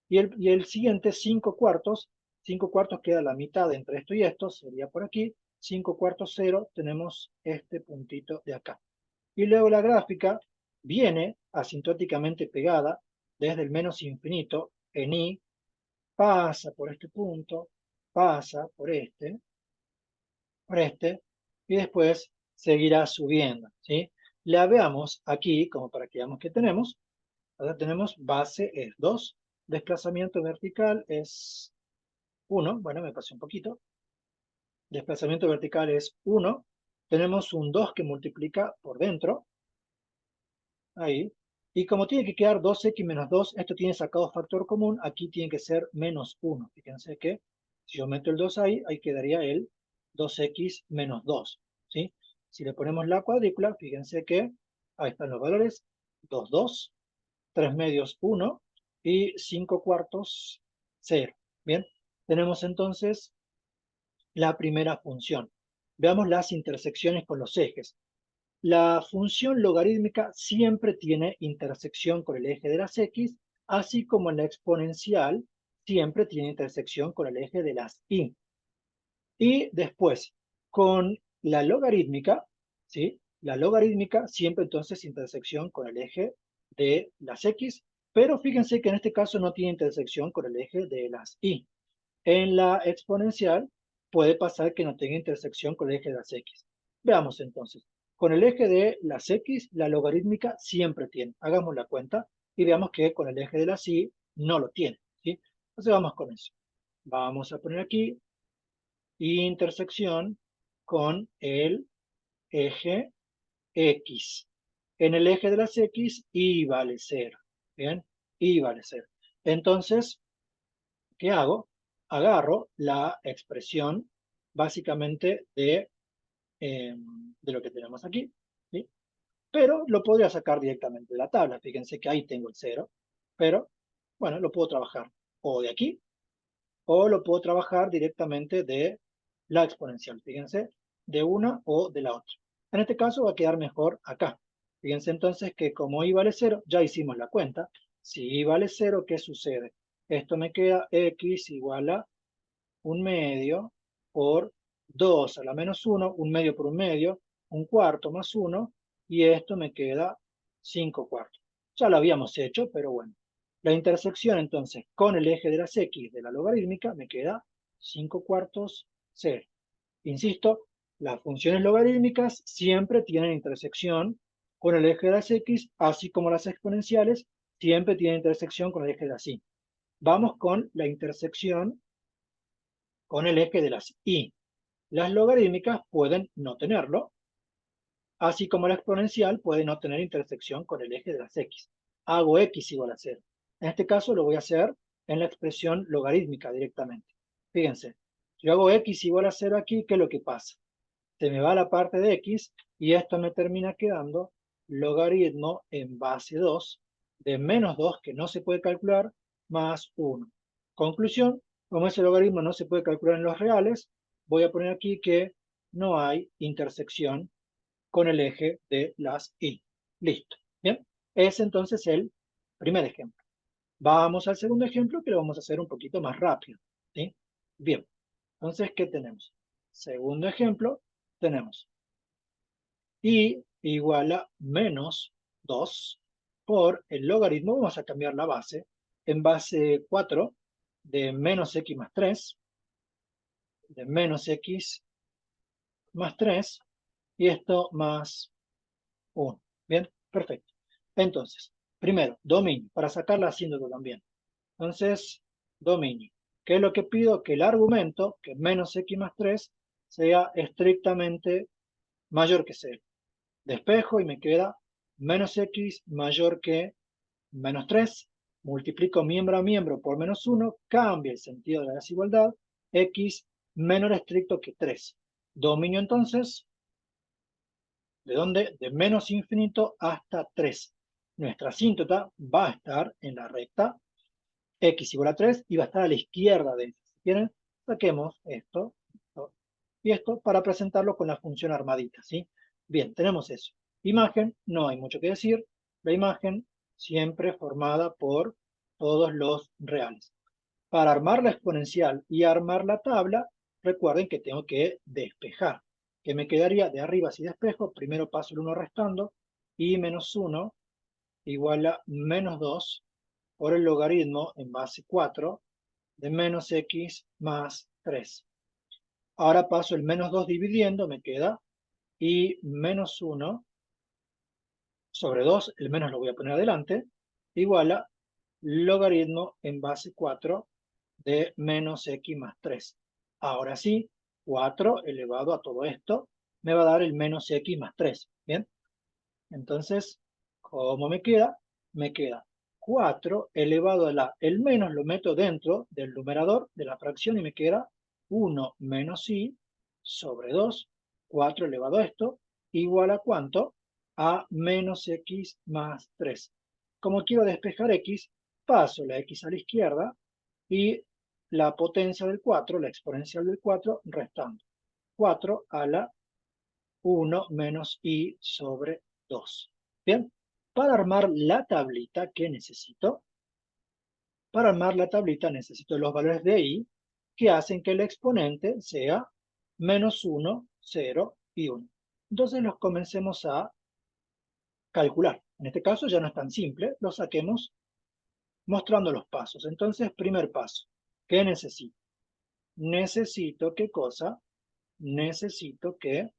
Y el siguiente, 5 cuartos. 5 cuartos queda la mitad entre esto y esto. Sería por aquí. 5 cuartos 0. Tenemos este puntito de acá. Y luego la gráfica viene asintóticamente pegada desde el menos infinito en i, pasa por este punto, pasa por este, y después seguirá subiendo, ¿sí? La veamos aquí, como para que veamos que tenemos. Ahora tenemos base es 2, desplazamiento vertical es 1, bueno, me pasé un poquito, desplazamiento vertical es 1, tenemos un 2 que multiplica por dentro, ahí. Y como tiene que quedar 2x menos 2, esto tiene sacado factor común, aquí tiene que ser menos 1. Fíjense que si yo meto el 2 ahí, ahí quedaría el 2x menos 2. ¿Sí? Si le ponemos la cuadrícula, fíjense que ahí están los valores, 2, 2, 3 medios 1 y 5 cuartos 0. Bien, tenemos entonces la primera función. Veamos las intersecciones con los ejes. La función logarítmica siempre tiene intersección con el eje de las X, así como la exponencial siempre tiene intersección con el eje de las Y. Y después, con la logarítmica, ¿sí? La logarítmica siempre entonces intersección con el eje de las X, pero fíjense que en este caso no tiene intersección con el eje de las Y. En la exponencial puede pasar que no tenga intersección con el eje de las X. Veamos entonces. Con el eje de las X, la logarítmica siempre tiene. Hagamos la cuenta y veamos que con el eje de las Y no lo tiene, ¿sí? Entonces vamos con eso. Vamos a poner aquí intersección con el eje X. En el eje de las X, Y vale 0. ¿Bien? Y vale 0. Entonces, ¿qué hago? Agarro la expresión básicamente de lo que tenemos aquí, ¿sí? Pero lo podría sacar directamente de la tabla. Fíjense que ahí tengo el 0, pero bueno, lo puedo trabajar o de aquí o lo puedo trabajar directamente de la exponencial. Fíjense, de una o de la otra. En este caso va a quedar mejor acá. Fíjense entonces que como y vale 0, ya hicimos la cuenta. Si y vale 0, ¿qué sucede? Esto me queda x igual a 1/2 por 2 a la menos 1, 1/2 por 1/2, 1/4 más 1, y esto me queda 5/4. Ya lo habíamos hecho, pero bueno. La intersección entonces con el eje de las x de la logarítmica me queda 5/4, 0. Insisto, las funciones logarítmicas siempre tienen intersección con el eje de las x, así como las exponenciales siempre tienen intersección con el eje de las y. Vamos con la intersección con el eje de las y. Las logarítmicas pueden no tenerlo, así como la exponencial puede no tener intersección con el eje de las x. Hago x igual a 0. En este caso lo voy a hacer en la expresión logarítmica directamente. Fíjense, si yo hago x igual a 0 aquí, ¿qué es lo que pasa? Se me va la parte de x y esto me termina quedando logaritmo en base 2 de menos 2, que no se puede calcular, más 1. Conclusión, como ese logaritmo no se puede calcular en los reales, voy a poner aquí que no hay intersección con el eje de las y. Listo. Bien, es entonces el primer ejemplo. Vamos al segundo ejemplo, que lo vamos a hacer un poquito más rápido. ¿Sí? Bien, entonces, ¿qué tenemos? Segundo ejemplo, tenemos y igual a menos 2 por el logaritmo, vamos a cambiar la base, en base 4 de menos x más 3, de menos x más 3, y esto más 1. Bien, perfecto. Entonces, primero, dominio, para sacar la asíntota también. Entonces, dominio. ¿Qué es lo que pido? Que el argumento, que es menos x más 3, sea estrictamente mayor que 0. Despejo y me queda menos x mayor que menos 3. Multiplico miembro a miembro por menos 1, cambia el sentido de la desigualdad, x menor estricto que 3. Dominio entonces, ¿de dónde? De menos infinito hasta 3. Nuestra asíntota va a estar en la recta x igual a 3 y va a estar a la izquierda de ella. Si quieren, saquemos esto, esto y esto para presentarlo con la función armadita, ¿sí? Bien, tenemos eso. Imagen, no hay mucho que decir. La imagen siempre formada por todos los reales. Para armar la exponencial y armar la tabla, recuerden que tengo que despejar. ¿Qué me quedaría de arriba si despejo? Primero paso el 1 restando, y menos 1 igual a menos 2 por el logaritmo en base 4 de menos x más 3. Ahora paso el menos 2 dividiendo, me queda y menos 1 sobre 2, el menos lo voy a poner adelante, igual a logaritmo en base 4 de menos x más 3. Ahora sí, 4 elevado a todo esto me va a dar el menos x más 3. ¿Bien? Entonces, ¿cómo me queda? Me queda 4 elevado a la... El menos lo meto dentro del numerador de la fracción y me queda 1 menos y sobre 2, 4 elevado a esto, igual a ¿cuánto? A menos x más 3. Como quiero despejar x, paso la x a la izquierda y la potencia del 4, la exponencial del 4, restando. 4 a la 1 menos y sobre 2. Bien, para armar la tablita, ¿qué necesito? Para armar la tablita necesito los valores de y que hacen que el exponente sea menos 1, 0 y 1. Entonces los comencemos a calcular. En este caso ya no es tan simple, lo saquemos mostrando los pasos. Entonces, primer paso, ¿qué necesito? Necesito, ¿qué cosa? Necesito que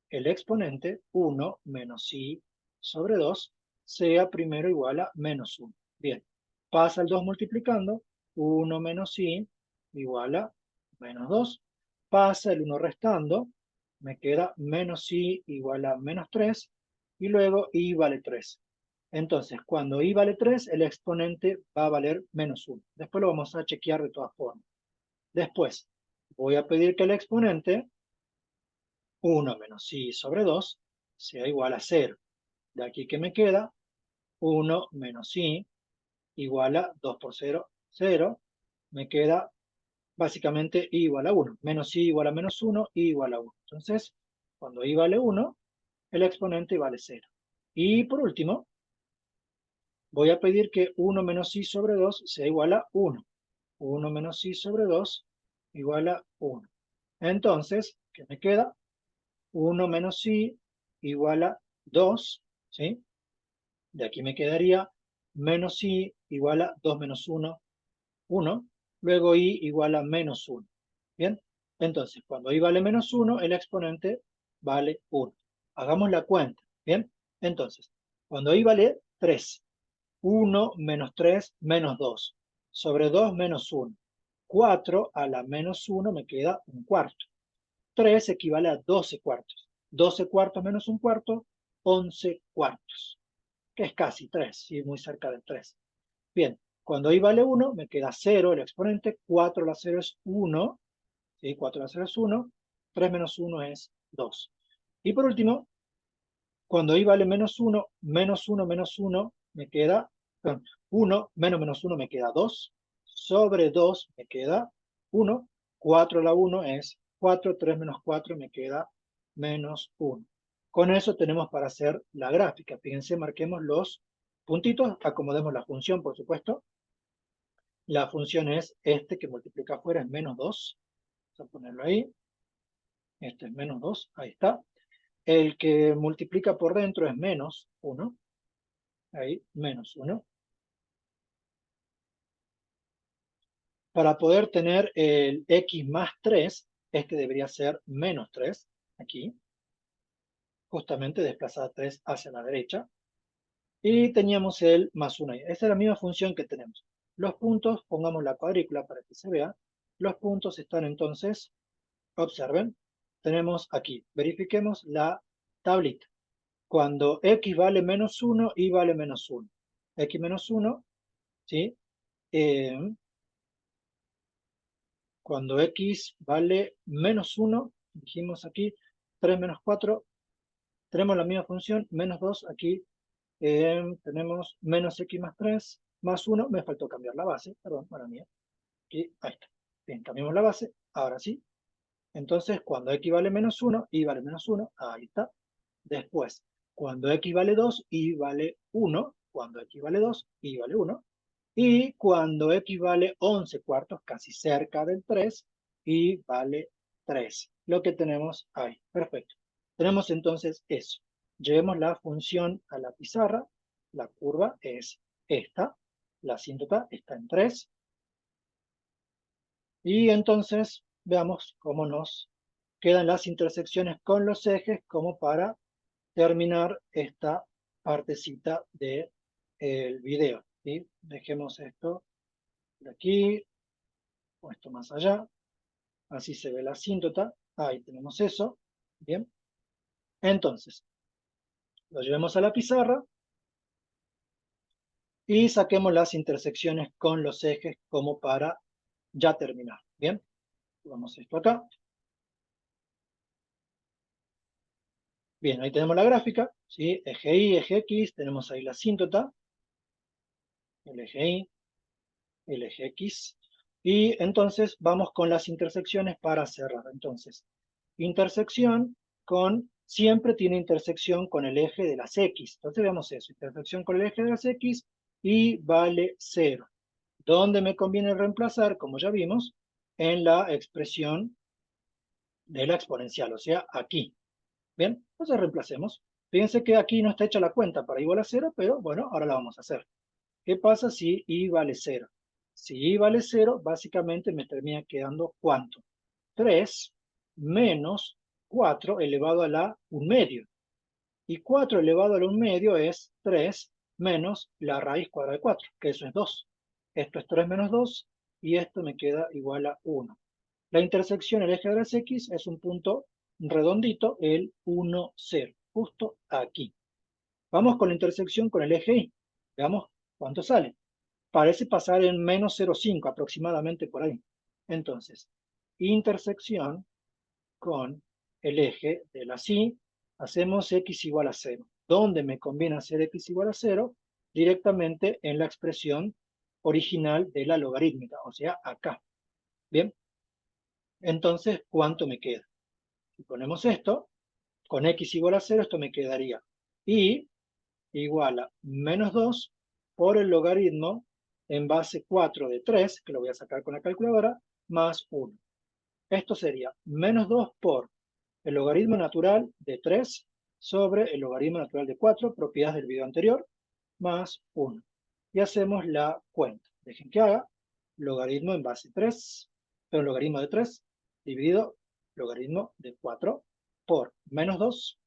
el exponente 1 menos i sobre 2 sea primero igual a menos 1. Bien, pasa el 2 multiplicando, 1 menos i igual a menos 2. Pasa el 1 restando, me queda menos i igual a menos 3, y luego i vale 3. Entonces, cuando i vale 3, el exponente va a valer menos 1. Después lo vamos a chequear de todas formas. Después, voy a pedir que el exponente 1 menos i sobre 2 sea igual a 0. De aquí que me queda 1 menos i igual a 2 por 0, 0. Me queda básicamente i igual a 1. Menos i igual a menos 1, i igual a 1. Entonces, cuando i vale 1, el exponente vale 0. Y por último, voy a pedir que 1 menos i sobre 2 sea igual a 1. 1 menos i sobre 2 igual a 1. Entonces, ¿qué me queda? 1 menos i igual a 2, ¿sí? De aquí me quedaría menos i igual a 2 menos 1, 1. Luego i igual a menos 1. ¿Bien? Entonces, cuando i vale menos 1, el exponente vale 1. Hagamos la cuenta. ¿Bien? Entonces, cuando i vale 3, 1 menos 3 menos 2. Sobre 2 menos 1. 4 a la menos 1 me queda un cuarto. 3 equivale a 12 cuartos. 12 cuartos menos un cuarto, 11 cuartos, que es casi 3, ¿sí? Muy cerca del 3. Bien, cuando i vale 1, me queda 0 el exponente, 4 a la 0 es 1, ¿sí? 4 a la 0 es 1, 3 menos 1 es 2. Y por último, cuando i vale menos 1, menos 1 me queda, perdón, 1 menos 1 me queda 2, sobre 2 me queda 1, 4 a la 1 es 4, 3 menos 4 me queda menos 1. Con eso tenemos para hacer la gráfica. Fíjense, marquemos los puntitos, acomodemos la función, por supuesto. La función es este que multiplica afuera, es menos 2. Vamos a ponerlo ahí. Este es menos 2, ahí está. El que multiplica por dentro es menos 1. Ahí, menos 1. Para poder tener el x más 3, este debería ser menos 3, aquí, justamente desplazada 3 hacia la derecha. Y teníamos el más 1 ahí. Esta es la misma función que tenemos. Los puntos, pongamos la cuadrícula para que se vea. Los puntos están entonces, observen, tenemos aquí, verifiquemos la tablita. Cuando x vale menos 1, y vale menos 1. X menos 1, ¿sí? Cuando x vale menos 1, dijimos aquí 3 menos 4, tenemos la misma función, menos 2, aquí tenemos menos x más 3, más 1, me faltó cambiar la base, perdón, para mí. Aquí, ahí está. Bien, cambiamos la base, ahora sí. Entonces, cuando x vale menos 1, y vale menos 1, ahí está. Después, cuando x vale 2, y vale 1, cuando x vale 2, y vale 1. Y cuando x vale 11 cuartos, casi cerca del 3, y vale 3. Lo que tenemos ahí. Perfecto. Tenemos entonces eso. Llevemos la función a la pizarra. La curva es esta. La asíntota está en 3. Y entonces veamos cómo nos quedan las intersecciones con los ejes como para terminar esta partecita del video. ¿Sí? Dejemos esto de aquí, puesto más allá, así se ve la asíntota, ahí tenemos eso, bien. Entonces, lo llevemos a la pizarra y saquemos las intersecciones con los ejes como para ya terminar, bien. Vamos esto acá. Bien, ahí tenemos la gráfica, ¿sí? Eje Y, eje X, tenemos ahí la asíntota, el eje Y, el eje X, y entonces vamos con las intersecciones para cerrar. Entonces, intersección con, siempre tiene intersección con el eje de las X. Entonces veamos eso, intersección con el eje de las X y vale 0. ¿Dónde me conviene reemplazar? Como ya vimos, en la expresión de la exponencial, o sea, aquí. Bien, entonces reemplacemos. Fíjense que aquí no está hecha la cuenta para i igual a 0, pero bueno, ahora la vamos a hacer. ¿Qué pasa si i vale 0? Si i vale 0, básicamente me termina quedando ¿cuánto? 3 menos 4 elevado a la 1 medio. Y 4 elevado a la 1 medio es 3 menos la raíz cuadrada de 4, que eso es 2. Esto es 3 menos 2, y esto me queda igual a 1. La intersección del eje de las X es un punto redondito, el 1, 0, justo aquí. Vamos con la intersección con el eje Y. Veamos cuánto sale. Parece pasar en menos 0,5 aproximadamente por ahí. Entonces, intersección con el eje de la Y, hacemos X igual a 0. ¿Dónde me conviene hacer X igual a 0? Directamente en la expresión original de la logarítmica, o sea, acá. Bien, entonces, ¿cuánto me queda? Si ponemos esto, con X igual a 0, esto me quedaría Y igual a menos 2 por el logaritmo en base 4 de 3, que lo voy a sacar con la calculadora, más 1. Esto sería menos 2 por el logaritmo natural de 3 sobre el logaritmo natural de 4, propiedades del video anterior, más 1. Y hacemos la cuenta. Dejen que haga logaritmo en base 3, pero logaritmo de 3 dividido logaritmo de 4 por menos 2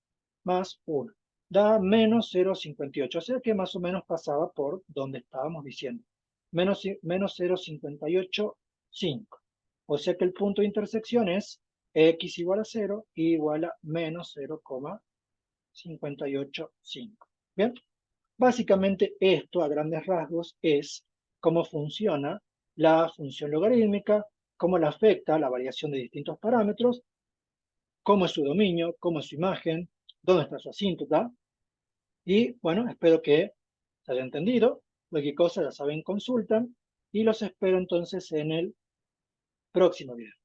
más 1. Da menos 0,58, o sea que más o menos pasaba por donde estábamos diciendo. Menos 0,585. O sea que el punto de intersección es X igual a 0 igual a menos 0,585. Bien, básicamente esto a grandes rasgos es cómo funciona la función logarítmica, cómo le afecta la variación de distintos parámetros, cómo es su dominio, cómo es su imagen, dónde está su asíntota. Y bueno, espero que se haya entendido. Cualquier cosa ya saben, consultan. Y los espero entonces en el próximo video.